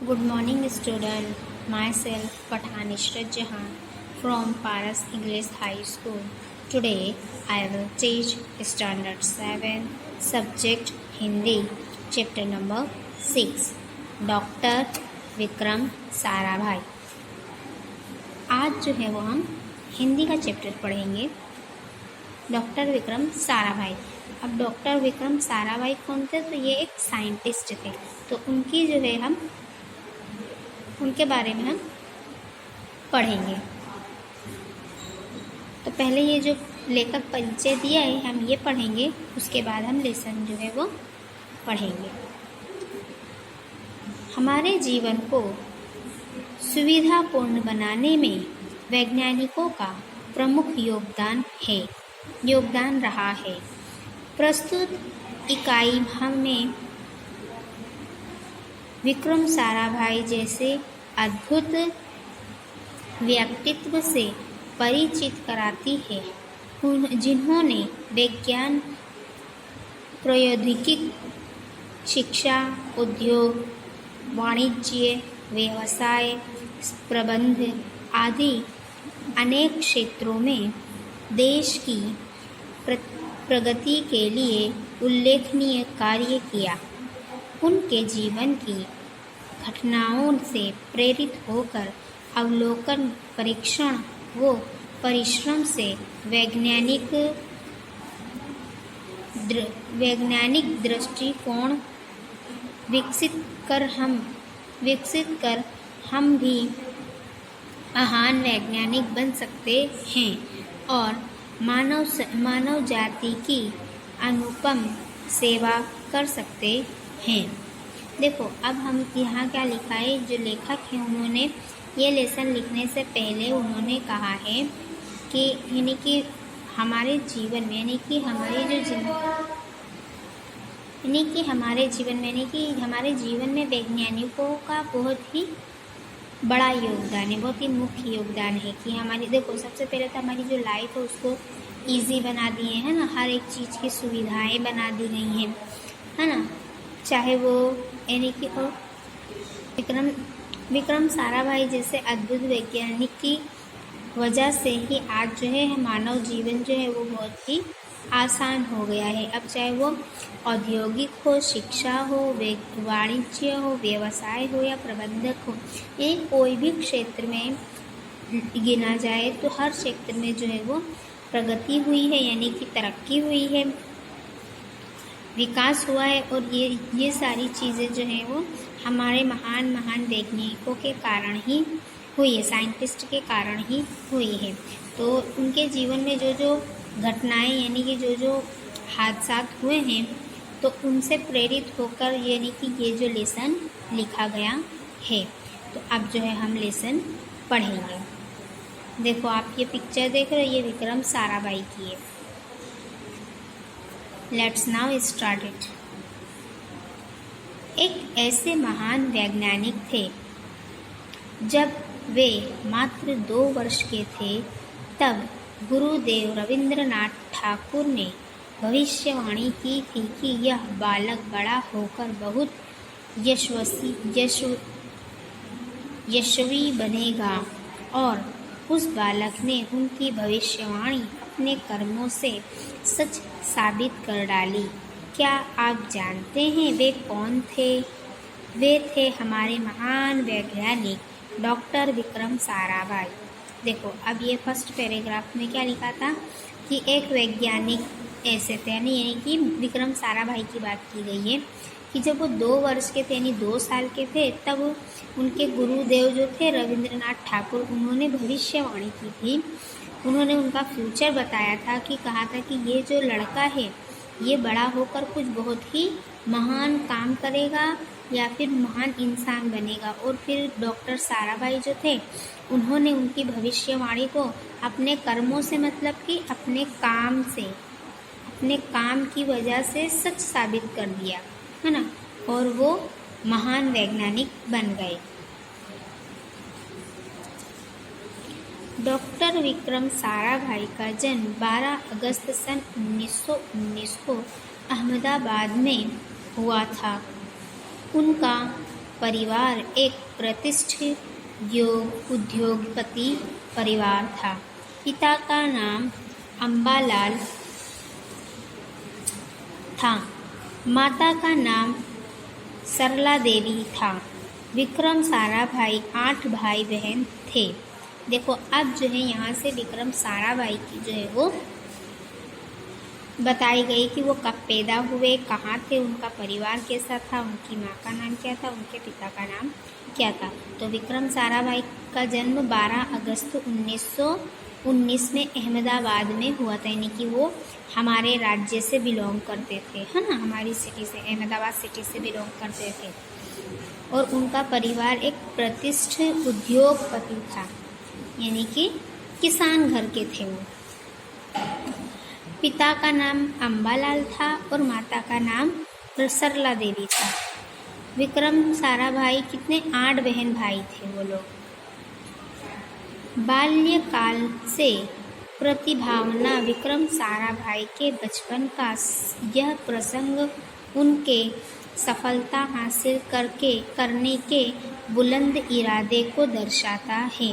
Good morning, student. Myself, Pathan Ishrat Jahan from Paras English High School. Today, I will teach Standard 7, Subject Hindi, Chapter number 6, doctor Vikram Sarabhai. आज जो है वो हम हिंदी का chapter पढ़ेंगे, doctor Vikram Sarabhai. अब डॉक्टर विक्रम साराभाई कौन थे? तो ये एक साइंटिस्ट थे। तो उनकी जो है हम उनके बारे में हम पढ़ेंगे। तो पहले ये जो लेखक परिचय दिया है हम ये पढ़ेंगे, उसके बाद हम लेसन जो है वो पढ़ेंगे। हमारे जीवन को सुविधापूर्ण बनाने में वैज्ञानिकों का प्रमुख योगदान रहा है। प्रस्तुत इकाई हमें विक्रम साराभाई जैसे अद्भुत व्यक्तित्व से परिचित कराती है, जिन्होंने विज्ञान, प्रौद्योगिकी, शिक्षा, उद्योग, वाणिज्य, व्यवसाय, प्रबंध आदि अनेक क्षेत्रों में देश की प्रगति के लिए उल्लेखनीय कार्य किया। उनके जीवन की घटनाओं से प्रेरित होकर अवलोकन, परीक्षण व परिश्रम से वैज्ञानिक दृष्टिकोण विकसित कर हम भी महान वैज्ञानिक बन सकते हैं और मानव जाति की अनुपम सेवा कर सकते हैं। देखो, अब हम यहाँ क्या लिखा है, जो लेखक हैं उन्होंने ये लेसन लिखने से पहले उन्होंने कहा है कि यानी कि हमारे जीवन में हमारे जीवन में वैज्ञानिकों का बहुत ही बड़ा योगदान है, बहुत ही मुख्य योगदान है कि हमारी, देखो सबसे पहले तो हमारी जो लाइफ है उसको ईजी बना दिए हैं ना, हर एक चीज़ की सुविधाएं बना दी गई हैं, है ना। चाहे वो यानी कि विक्रम साराभाई जैसे अद्भुत वैज्ञानिक की वजह से ही आज जो है मानव जीवन जो है वो बहुत ही आसान हो गया है। अब चाहे वो औद्योगिक हो, शिक्षा हो, वाणिज्य हो, व्यवसाय हो या प्रबंधक हो, ये कोई भी क्षेत्र में गिना जाए तो हर क्षेत्र में जो है वो प्रगति हुई है, यानी कि तरक्की हुई है, विकास हुआ है। और ये सारी चीज़ें जो हैं वो हमारे महान वैज्ञानिकों के कारण ही हुई है, साइंटिस्ट के कारण ही हुई है। तो उनके जीवन में जो घटनाएं यानी कि जो हादसा हुए हैं तो उनसे प्रेरित होकर यानी कि ये जो लेसन लिखा गया है। तो अब जो है हम लेसन पढ़ेंगे। देखो, आप ये पिक्चर देख रहे हो, ये विक्रम साराभाई की है। Let's now start it. एक ऐसे महान वैज्ञानिक थे, जब वे मात्र 2 वर्ष के थे तब गुरुदेव रविंद्रनाथ ठाकुर ने भविष्यवाणी की थी कि यह बालक बड़ा होकर बहुत यशस्वी बनेगा, और उस बालक ने उनकी भविष्यवाणी अपने कर्मों से सच साबित कर डाली। क्या आप जानते हैं वे कौन थे? वे थे हमारे महान वैज्ञानिक डॉक्टर विक्रम साराभाई। देखो, अब ये फर्स्ट पैराग्राफ में क्या लिखा था कि एक वैज्ञानिक ऐसे थे, यानी कि विक्रम साराभाई की बात की गई है कि जब वो 2 वर्ष के थे यानी 2 साल के थे तब उनके गुरुदेव जो थे रविंद्रनाथ ठाकुर, उन्होंने भविष्यवाणी की थी। उन्होंने उनका फ्यूचर बताया था कि कहा था कि ये जो लड़का है ये बड़ा होकर कुछ बहुत ही महान काम करेगा या फिर महान इंसान बनेगा। और फिर डॉक्टर साराभाई जो थे उन्होंने उनकी भविष्यवाणी को अपने कर्मों से, मतलब कि अपने काम की वजह से सच साबित कर दिया, है ना, और वो महान वैज्ञानिक बन गए। डॉक्टर विक्रम साराभाई का जन्म 12 अगस्त सन 1919 को अहमदाबाद में हुआ था। उनका परिवार एक प्रतिष्ठित उद्योगपति परिवार था। पिता का नाम अम्बालाल था, माता का नाम सरला देवी था। विक्रम साराभाई 8 भाई बहन थे। देखो अब जो है यहाँ से विक्रम साराभाई की जो है वो बताई गई कि वो कब पैदा हुए, कहाँ थे, उनका परिवार कैसा था, उनकी माँ का नाम क्या था, उनके पिता का नाम क्या था। तो विक्रम साराभाई का जन्म 12 अगस्त 1919 में अहमदाबाद में हुआ था, यानी कि वो हमारे राज्य से बिलोंग करते थे, है ना, हमारी सिटी से, अहमदाबाद सिटी से बिलोंग करते थे। और उनका परिवार एक प्रतिष्ठित उद्योगपति था, यानी कि किसान घर के थे वो। पिता का नाम अम्बालाल था और माता का नाम सरला देवी था। विक्रम साराभाई कितने 8 बहन भाई थे वो लोग। बाल्यकाल से प्रतिभावना विक्रम साराभाई के बचपन का यह प्रसंग उनके सफलता हासिल करने के बुलंद इरादे को दर्शाता है।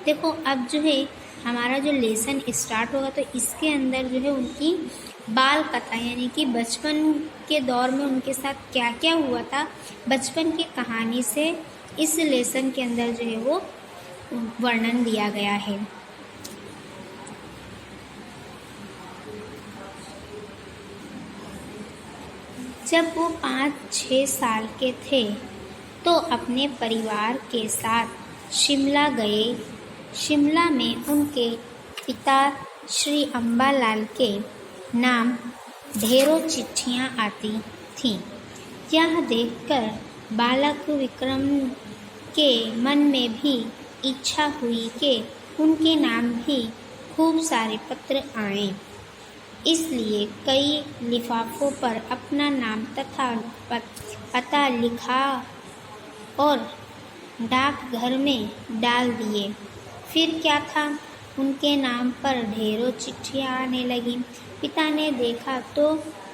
देखो अब जो है हमारा जो लेसन स्टार्ट होगा तो इसके अंदर जो है उनकी बाल कथा, यानी कि बचपन के दौर में उनके साथ क्या क्या हुआ था, बचपन की कहानी से इस लेसन के अंदर जो है वो वर्णन दिया गया है। जब वो 5-6 साल के थे तो अपने परिवार के साथ शिमला गए। शिमला में उनके पिता श्री अम्बालाल के नाम ढेरों चिट्ठियाँ आती थीं। यह देखकर बालक विक्रम के मन में भी इच्छा हुई कि उनके नाम भी खूब सारे पत्र आएं। इसलिए कई लिफाफों पर अपना नाम तथा पता लिखा और डाकघर में डाल दिए। फिर क्या था, उनके नाम पर ढेरों चिट्ठियाँ आने लगी। पिता ने देखा तो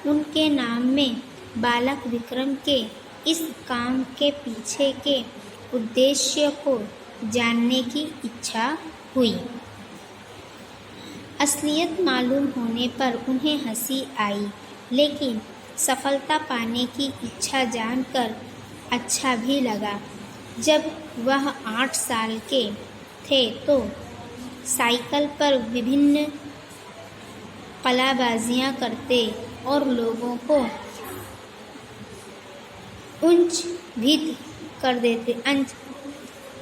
उनके नाम में बालक विक्रम के इस काम के पीछे के उद्देश्य को जानने की इच्छा हुई। असलियत मालूम होने पर उन्हें हंसी आई, लेकिन सफलता पाने की इच्छा जानकर अच्छा भी लगा। जब वह 8 साल के थे तो साइकिल पर विभिन्न कलाबाजियाँ करते और लोगों को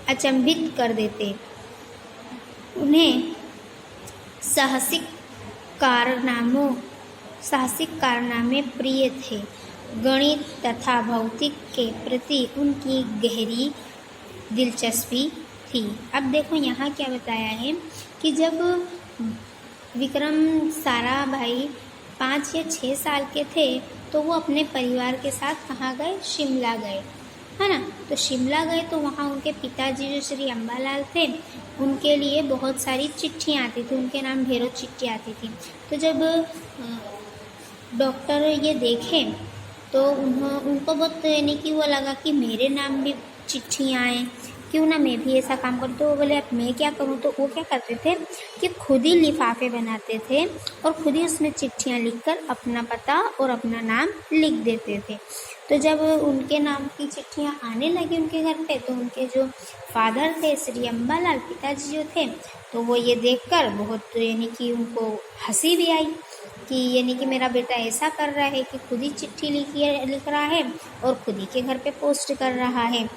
अचंभित कर देते। उन्हें साहसिक कारनामे प्रिय थे। गणित तथा भौतिक के प्रति उनकी गहरी दिलचस्पी थी। अब देखो यहाँ क्या बताया है कि जब विक्रम साराभाई 5 या 6 साल के थे तो वो अपने परिवार के साथ कहाँ गए, शिमला गए, है ना। तो शिमला गए तो वहाँ उनके पिताजी जो श्री अम्बालाल थे उनके लिए बहुत सारी चिट्ठियाँ आती थी, उनके नाम ढेरों चिट्ठी आती थी। तो जब डॉक्टर ये देखें तो उनको बहुत यानी कि वो लगा कि मेरे नाम भी चिट्ठियाँ आएँ, क्यों ना मैं भी ऐसा काम करूँ। तो वो बोले अब मैं क्या करूँ। तो वो क्या करते थे कि खुद ही लिफाफे बनाते थे और खुद ही उसमें चिट्ठियाँ लिखकर अपना पता और अपना नाम लिख देते थे। तो जब उनके नाम की चिट्ठियाँ आने लगी उनके घर पे तो उनके जो फादर थे श्री अम्बालाल, पिताजी जो थे, तो वो ये देखकर बहुत यानी कि उनको हंसी भी आई कि यानी कि मेरा बेटा ऐसा कर रहा है कि खुद ही चिट्ठी लिख रहा है और खुद ही के घर पे पोस्ट कर रहा है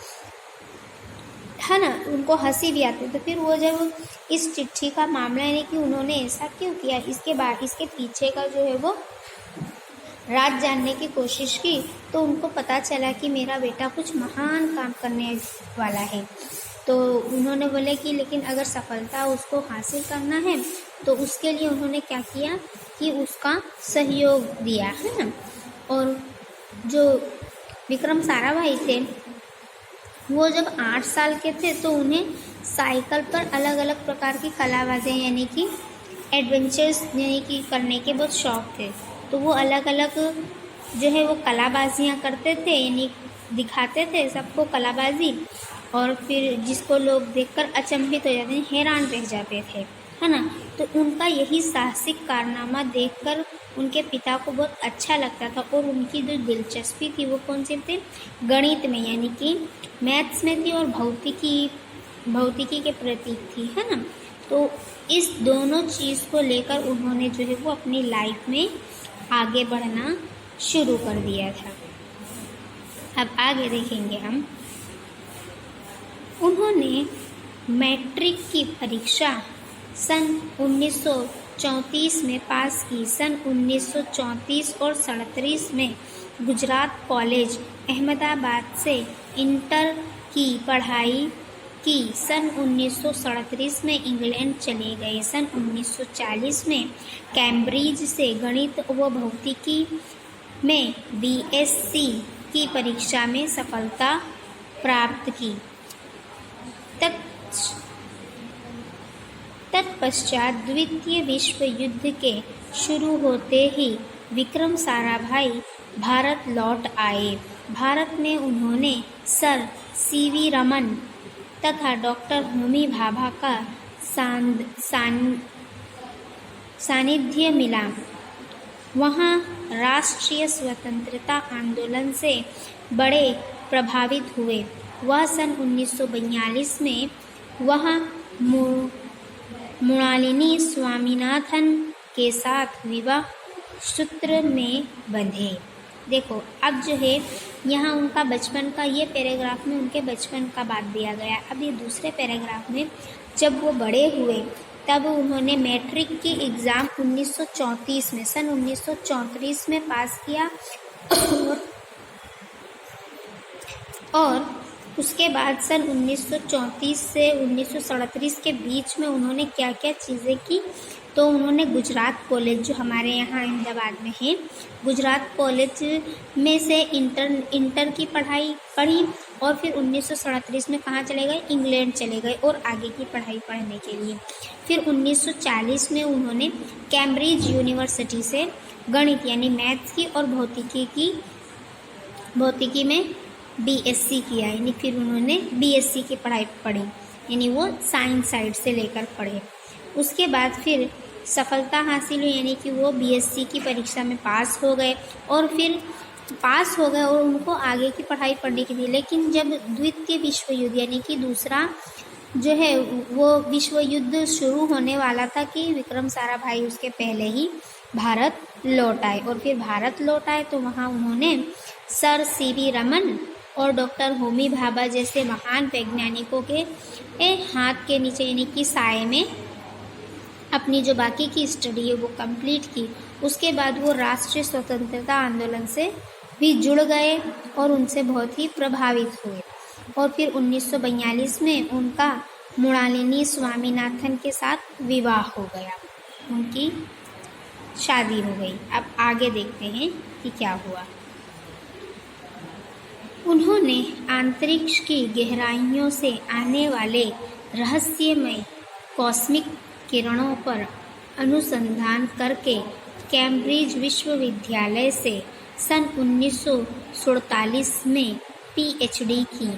ना। उनको हंसी भी आती। तो फिर वो जब इस चिट्ठी का मामला यानी कि उन्होंने ऐसा क्यों किया, इसके बाद इसके पीछे का जो है वो राज जानने की कोशिश की तो उनको पता चला कि मेरा बेटा कुछ महान काम करने वाला है। तो उन्होंने बोले कि लेकिन अगर सफलता उसको हासिल करना है तो उसके लिए उन्होंने क्या किया कि उसका सहयोग दिया, है ना। और जो विक्रम साराभाई थे वो जब 8 साल के थे तो उन्हें साइकिल पर अलग अलग प्रकार की कलाबाजियाँ यानी कि एडवेंचर्स यानी कि करने के बहुत शौक़ थे। तो वो अलग अलग जो है वो कलाबाजियाँ करते थे, यानी दिखाते थे सबको कलाबाजी, और फिर जिसको लोग देखकर अचंभित हो जाते, हैरान रह जाते थे, है ना। तो उनका यही साहसिक कारनामा देखकर उनके पिता को बहुत अच्छा लगता था, और उनकी जो दिलचस्पी थी वो कौन सी थी, गणित में यानी कि मैथ्स में थी, और भौतिकी के प्रति थी, है ना। तो इस दोनों चीज़ को लेकर उन्होंने जो है वो अपनी लाइफ में आगे बढ़ना शुरू कर दिया था। अब आगे देखेंगे हम। उन्होंने मैट्रिक की परीक्षा सन 1934 में पास की। सन 1934 और 37 में गुजरात कॉलेज अहमदाबाद से इंटर की पढ़ाई की। सन 1937 में इंग्लैंड चले गए। सन 1940 में कैम्ब्रिज से गणित व भौतिकी में बीएससी की परीक्षा में सफलता प्राप्त की। तत्पश्चात द्वितीय विश्व युद्ध के शुरू होते ही विक्रम साराभाई भारत लौट आए। भारत में उन्होंने सर सीवी रमन तथा डॉक्टर होमी भाभा का सानिध्य मिला। वहाँ राष्ट्रीय स्वतंत्रता आंदोलन से बड़े प्रभावित हुए। वह सन 1942 में वहाँ मृणालिनी स्वामीनाथन के साथ विवाह सूत्र में बंधे। देखो अब जो है यहाँ उनका बचपन का, ये पैराग्राफ में उनके बचपन का बात दिया गया। अब ये दूसरे पैराग्राफ में जब वो बड़े हुए तब उन्होंने मैट्रिक की एग्ज़ाम 1934 में, सन 1934 में पास किया, और उसके बाद सन 1934 से 1937 के बीच में उन्होंने क्या क्या चीज़ें की। तो उन्होंने गुजरात कॉलेज, जो हमारे यहाँ अहमदाबाद में है, गुजरात कॉलेज में से इंटर की पढ़ाई पढ़ी, और फिर 1937 में कहाँ चले गए, इंग्लैंड चले गए और आगे की पढ़ाई पढ़ने के लिए। फिर 1940 में उन्होंने कैम्ब्रिज यूनिवर्सिटी से गणित यानी मैथ्स की और भौतिकी में बीएससी किया, यानी फिर उन्होंने बीएससी की पढ़ाई पढ़ी, यानी वो साइंस साइड से लेकर पढ़े। उसके बाद फिर सफलता हासिल हुई, यानी कि वो बीएससी की परीक्षा में पास हो गए, और फिर पास हो गए और उनको आगे की पढ़ाई पढ़ने की थी। लेकिन जब द्वितीय विश्व युद्ध यानी कि दूसरा जो है वो विश्व युद्ध शुरू होने वाला था कि विक्रम साराभाई उसके पहले ही भारत लौट आए। और फिर भारत लौट आए तो वहाँ उन्होंने सर सीवी रमन और डॉक्टर होमी भाभा जैसे महान वैज्ञानिकों के हाथ के नीचे यानी कि साए में अपनी जो बाकी की स्टडी है वो कंप्लीट की। उसके बाद वो राष्ट्रीय स्वतंत्रता आंदोलन से भी जुड़ गए और उनसे बहुत ही प्रभावित हुए। और फिर 1942 में उनका मृणालिनी स्वामीनाथन के साथ विवाह हो गया, उनकी शादी हो गई। अब आगे देखते हैं कि क्या हुआ। उन्होंने अंतरिक्ष की गहराइयों से आने वाले रहस्यमय कॉस्मिक किरणों पर अनुसंधान करके कैम्ब्रिज विश्वविद्यालय से सन 1947 में पीएचडी की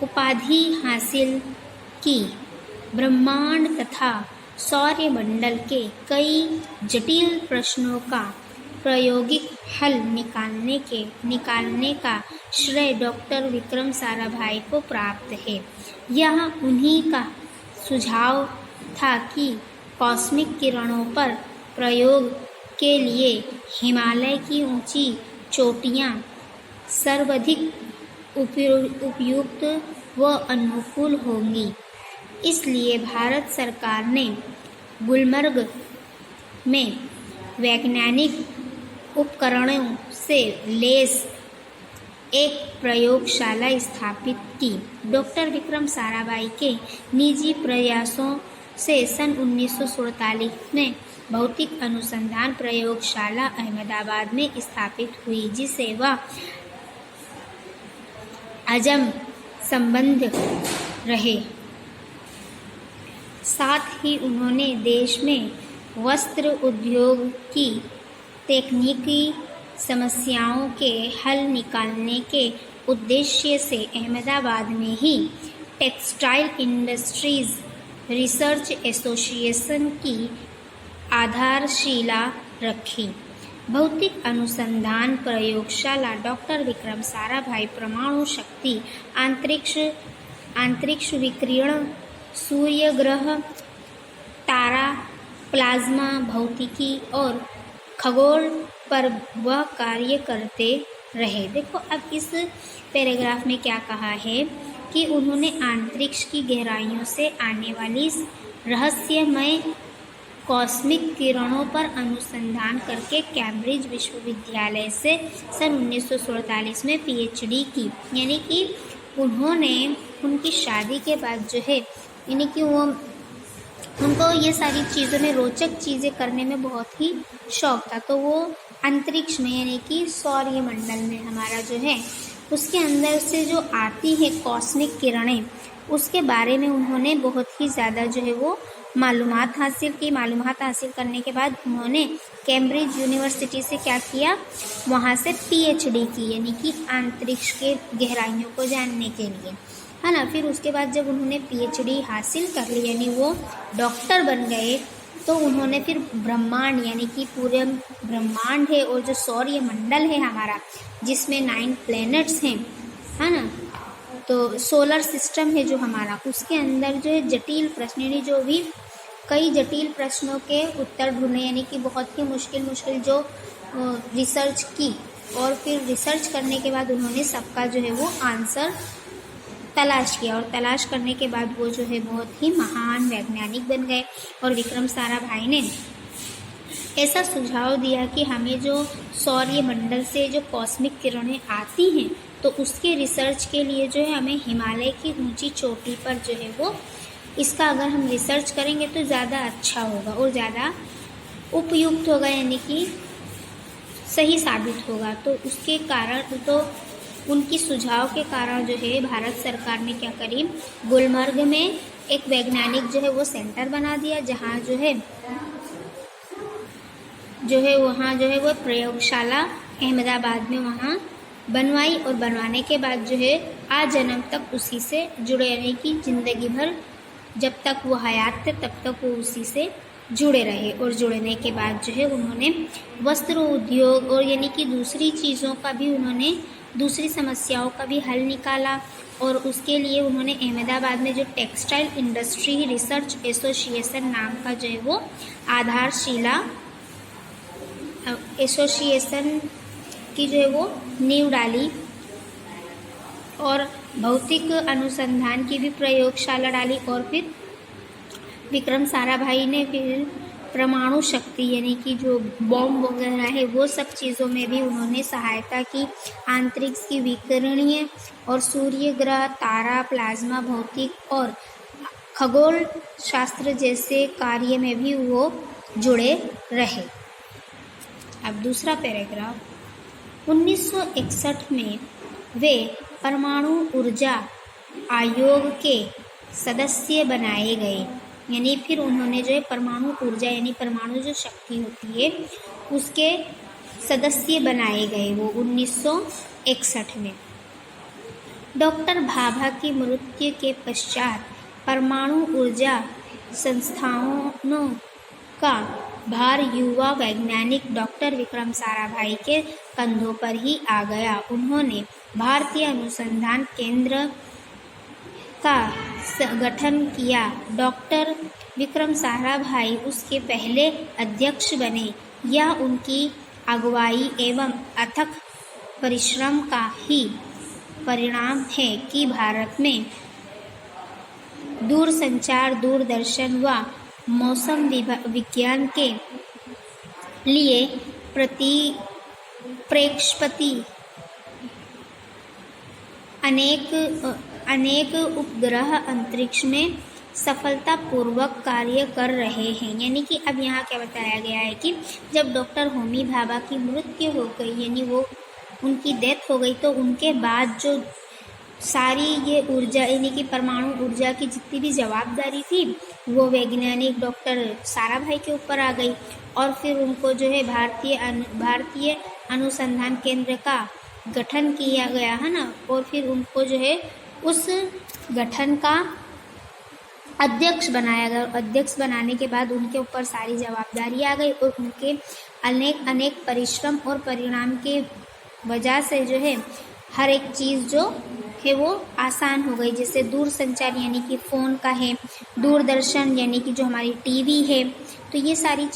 उपाधि हासिल की। ब्रह्मांड तथा सौरमंडल के कई जटिल प्रश्नों का प्रायोगिक हल निकालने का श्रेय डॉक्टर विक्रम साराभाई को प्राप्त है। यह उन्हीं का सुझाव था कि कॉस्मिक किरणों पर प्रयोग के लिए हिमालय की ऊंची चोटियां सर्वाधिक उपयुक्त व अनुकूल होंगी। इसलिए भारत सरकार ने गुलमर्ग में वैज्ञानिक उपकरणों से लैस एक प्रयोगशाला स्थापित की। डॉक्टर विक्रम साराभाई के निजी प्रयासों से सन 1947 में भौतिक अनुसंधान प्रयोगशाला अहमदाबाद में स्थापित हुई, जिसे वह आजम संबंध रहे। साथ ही उन्होंने देश में वस्त्र उद्योग की तकनीकी समस्याओं के हल निकालने के उद्देश्य से अहमदाबाद में ही टेक्सटाइल इंडस्ट्रीज रिसर्च एसोसिएशन की आधारशिला रखी। भौतिक अनुसंधान प्रयोगशाला डॉक्टर विक्रम साराभाई परमाणु शक्ति, अंतरिक्ष विकिरण, सूर्य ग्रह, तारा, प्लाज्मा भौतिकी और खगोल पर वह कार्य करते रहे। देखो अब इस पैराग्राफ में क्या कहा है कि उन्होंने अंतरिक्ष की गहराइयों से आने वाली रहस्यमय कॉस्मिक किरणों पर अनुसंधान करके कैम्ब्रिज विश्वविद्यालय से सन 1947 में पीएचडी की। यानी कि उन्होंने उनकी शादी के बाद जो है यानी कि उनको ये सारी चीज़ों में रोचक चीज़ें करने में बहुत ही शौक था, तो वो अंतरिक्ष में यानी कि सौर्य मंडल में हमारा जो है उसके अंदर से जो आती है कॉस्मिक किरणें, उसके बारे में उन्होंने बहुत ही ज़्यादा जो है वो मालूमात हासिल की। मालूमात हासिल करने के बाद उन्होंने कैम्ब्रिज यूनिवर्सिटी से क्या किया, वहाँ से पीएचडी की, यानी कि अंतरिक्ष के गहराइयों को जानने के लिए, है ना। फिर उसके बाद जब उन्होंने पीएचडी हासिल कर ली यानी वो डॉक्टर बन गए, तो उन्होंने फिर ब्रह्मांड यानी कि पूरे ब्रह्मांड है और जो सौर्य मंडल है हमारा जिसमें 9 प्लैनेट्स हैं, है ना, तो सोलर सिस्टम है जो हमारा, उसके अंदर जो है जटिल प्रश्न यानी जो भी कई जटिल प्रश्नों के उत्तर ढूंढने, यानी कि बहुत ही मुश्किल जो रिसर्च की, और फिर रिसर्च करने के बाद उन्होंने सबका जो है वो आंसर तलाश किया, और तलाश करने के बाद वो जो है बहुत ही महान वैज्ञानिक बन गए। और विक्रम साराभाई ने ऐसा सुझाव दिया कि हमें जो सौर्य मंडल से जो कॉस्मिक किरणें आती हैं, तो उसके रिसर्च के लिए जो है हमें हिमालय की ऊंची चोटी पर जो है वो इसका अगर हम रिसर्च करेंगे तो ज़्यादा अच्छा होगा और ज़्यादा उपयुक्त होगा, यानी कि सही साबित होगा। तो उसके कारण, तो उनकी सुझाव के कारण जो है भारत सरकार ने क्या करी, गुलमर्ग में एक वैज्ञानिक जो है वो सेंटर बना दिया, जहाँ जो है वहाँ जो है वो प्रयोगशाला अहमदाबाद में वहाँ बनवाई, और बनवाने के बाद जो है आजन्म तक उसी से जुड़े, यानी कि ज़िंदगी भर जब तक वो हयात थे तब तक वो उसी से जुड़े रहे। और जुड़ने के बाद जो है उन्होंने वस्त्र उद्योग और यानी कि दूसरी चीज़ों का भी उन्होंने दूसरी समस्याओं का भी हल निकाला, और उसके लिए उन्होंने अहमदाबाद में जो टेक्सटाइल इंडस्ट्री रिसर्च एसोसिएशन नाम का जो है वो आधारशिला एसोसिएशन की जो है वो नींव डाली, और भौतिक अनुसंधान की भी प्रयोगशाला डाली। और फिर विक्रम साराभाई ने फिर परमाणु शक्ति यानी कि जो बॉम्ब वगैरह है वो सब चीज़ों में भी उन्होंने सहायता की। अंतरिक्ष की विकिरणीय और सूर्य ग्रह, तारा, प्लाज्मा भौतिक और खगोल शास्त्र जैसे कार्य में भी वो जुड़े रहे। अब दूसरा पैराग्राफ, 1961 में वे परमाणु ऊर्जा आयोग के सदस्य बनाए गए, यानी फिर उन्होंने जो है परमाणु ऊर्जा यानी परमाणु जो शक्ति होती है उसके सदस्य बनाए गए वो 1961 में। डॉक्टर भाभा की मृत्यु के पश्चात परमाणु ऊर्जा संस्थानों का भार युवा वैज्ञानिक डॉक्टर विक्रम साराभाई के कंधों पर ही आ गया। उन्होंने भारतीय अनुसंधान केंद्र का गठन किया। डॉक्टर विक्रम साराभाई उसके पहले अध्यक्ष बने। यह उनकी अगुवाई एवं अथक परिश्रम का ही परिणाम है कि भारत में दूरसंचार, दूरदर्शन व मौसम विज्ञान के लिए प्रेक्षपति अनेक उपग्रह अंतरिक्ष में सफलतापूर्वक कार्य कर रहे हैं। यानी कि अब यहाँ क्या बताया गया है कि जब डॉक्टर होमी भाभा की मृत्यु हो गई यानी वो उनकी डेथ हो गई, तो उनके बाद जो सारी ये ऊर्जा यानी कि परमाणु ऊर्जा की जितनी भी जवाबदारी थी वो वैज्ञानिक डॉक्टर साराभाई के ऊपर आ गई। और फिर उनको जो है भारतीय अनुसंधान केंद्र का गठन किया गया है ना, और फिर उनको जो है उस गठन का अध्यक्ष बनाया गया। अध्यक्ष बनाने के बाद उनके ऊपर सारी जवाबदारी आ गई और उनके अनेक परिश्रम और परिणाम के वजह से जो है हर एक चीज़ जो है वो आसान हो गई। जैसे दूर संचार यानी कि फ़ोन का है, दूरदर्शन यानी कि जो हमारी टीवी है, तो ये सारी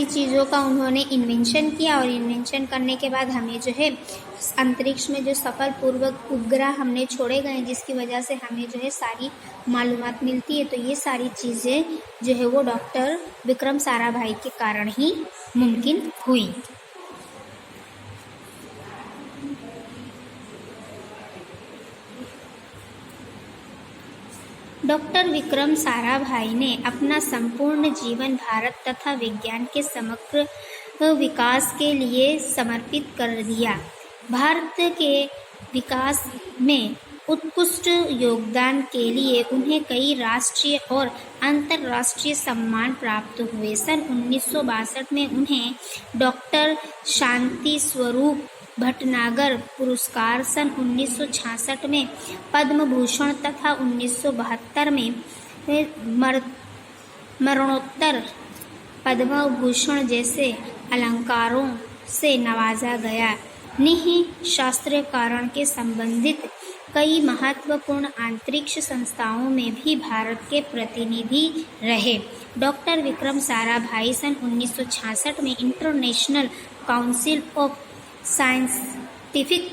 चीज़ों का उन्होंने इन्वेंशन किया। और इन्वेंशन करने के बाद हमें जो है अंतरिक्ष में जो सफलपूर्वक उपग्रह हमने छोड़े गए, जिसकी वजह से हमें जो है सारी मालूमात मिलती है। तो ये सारी चीज़ें जो है वो डॉक्टर विक्रम साराभाई के कारण ही मुमकिन हुई। डॉक्टर विक्रम साराभाई ने अपना संपूर्ण जीवन भारत तथा विज्ञान के समग्र विकास के लिए समर्पित कर दिया। भारत के विकास में उत्कृष्ट योगदान के लिए उन्हें कई राष्ट्रीय और अंतर्राष्ट्रीय सम्मान प्राप्त हुए। सन 1962 में उन्हें डॉक्टर शांति स्वरूप भटनागर पुरस्कार, सन 1966 में पद्म भूषण तथा 1972 में मरणोत्तर पद्म भूषण जैसे अलंकारों से नवाजा गया। निःशास्त्रीय कारण के संबंधित कई महत्वपूर्ण अंतरिक्ष संस्थाओं में भी भारत के प्रतिनिधि रहे। डॉक्टर विक्रम साराभाई सन 1966 में international council of scientific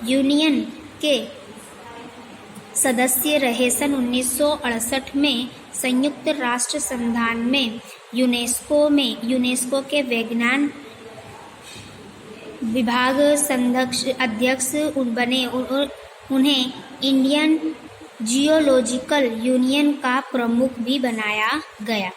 union के सदस्य रहे। सन 1968 में संयुक्त राष्ट्र संधान में यूनेस्को के विज्ञान विभाग अध्यक्ष बने और उन्हें इंडियन जियोलॉजिकल यूनियन का प्रमुख भी बनाया गया।